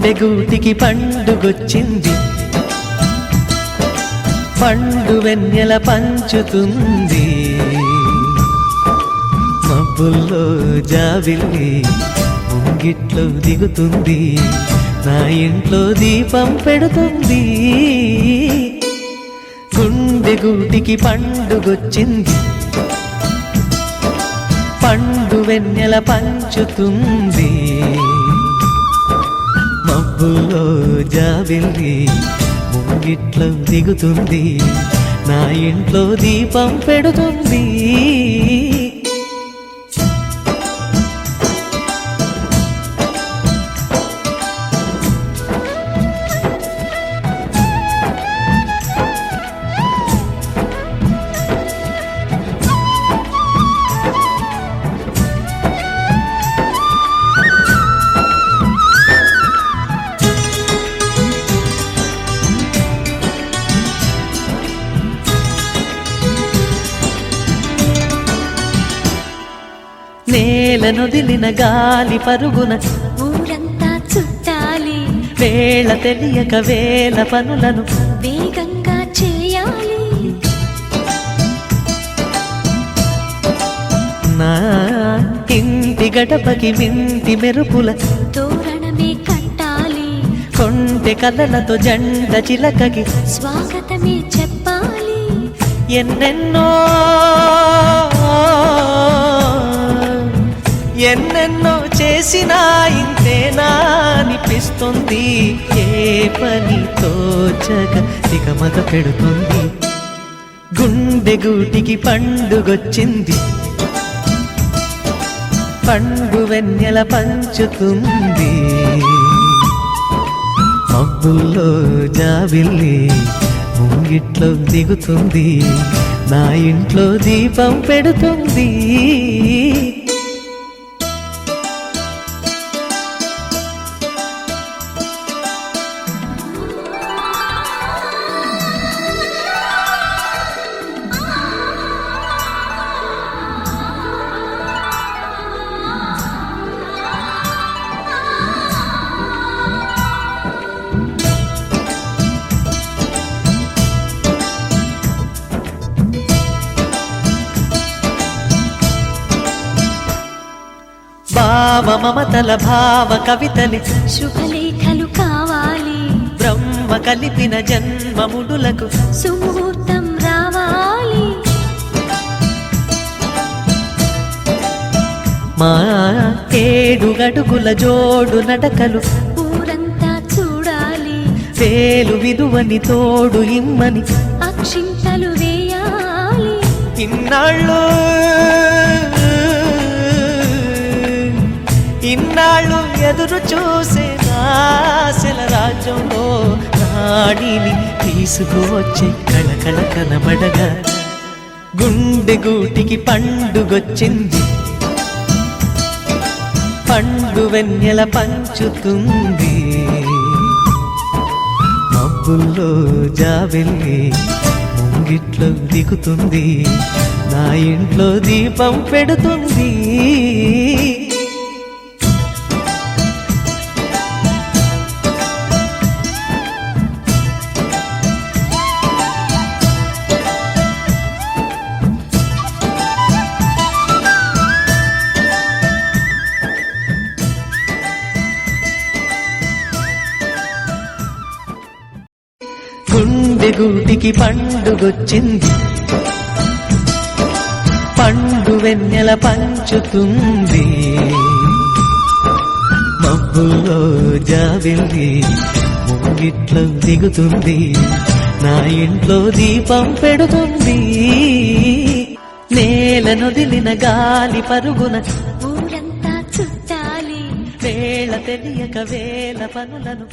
గుండె గూటికి పండుగొచ్చింది, పండు వెన్నెల పంచుతుంది. మబ్బుల్లో జాబిల్లి ముంగిట్లో దిగుతుంది, నా ఇంట్లో దీపం పెడుతుంది. గుండె గూటికి పండుగొచ్చింది, పండు వెన్నెల పంచుతుంది. మబ్బుల్లో జాబిల్లి ముంగిట్లో దిగుతుంది, నా ఇంట్లో దీపం పెడుతుంది. నేలనొదిలిన గాలి పరుగున ఊరంతా చుట్టాలి, వేళ తెలియక వేల పనులను వేగంగా చేయాలి. నా ఇంటి గడపకి మింటి మెరుపుల తోరణమే కట్టాలి, కొంటె కలలతో జంట చిలకకి స్వాగతమే చెప్పాలి. ఎన్నెన్నో ఎన్నెన్నో చేసినా ఇంతేనా అనిపిస్తుంది, ఏ పని తోచక దిగమగ పెడుతుంది. గుండె గూటికి పండుగొచ్చింది, పండు వెన్నెల పంచుతుంది. మబ్బుల్లో జాబిల్లి ముంగిట్లో దిగుతుంది, నా ఇంట్లో దీపం పెడుతుంది. భావ మమతల భావ కవితలి శుభలేఖలు కావాలి, బ్రహ్మ కలిపిన జన్మముడులకు సుముహూర్తం రావాలి. మా 7 అడుగుల జోడు నడకలు ఊరంతా చూడాలి, వేలు విలువని తోడు ఇమ్మని అక్షింతలు వేయాలి. ఇన్నాళ్ళు ఎదురు చూసే ఆశల రాజ్యంలో రాణిని తీసుకువచ్చే కళకళ కనబడగా. గుండె గూటికి పండుగొచ్చింది, పండు వెన్నెల పంచుతుంది. మబ్బుల్లో జాబిల్లి ముంగిట్లో దిగుతుంది, నా ఇంట్లో దీపం పెడుతుంది. గుండె గూటికి పండుగొచ్చింది, పండు వెన్నెల పంచుతుంది. మబ్బుల్లో జాబిల్లి ముంగిట్లో దిగుతుంది, నా ఇంట్లో దీపం పెడుతుంది. నేలనొదిలిన గాలి పరుగున ఊరంతా చుట్టాలి, వేళ తెలియక వేల పనులను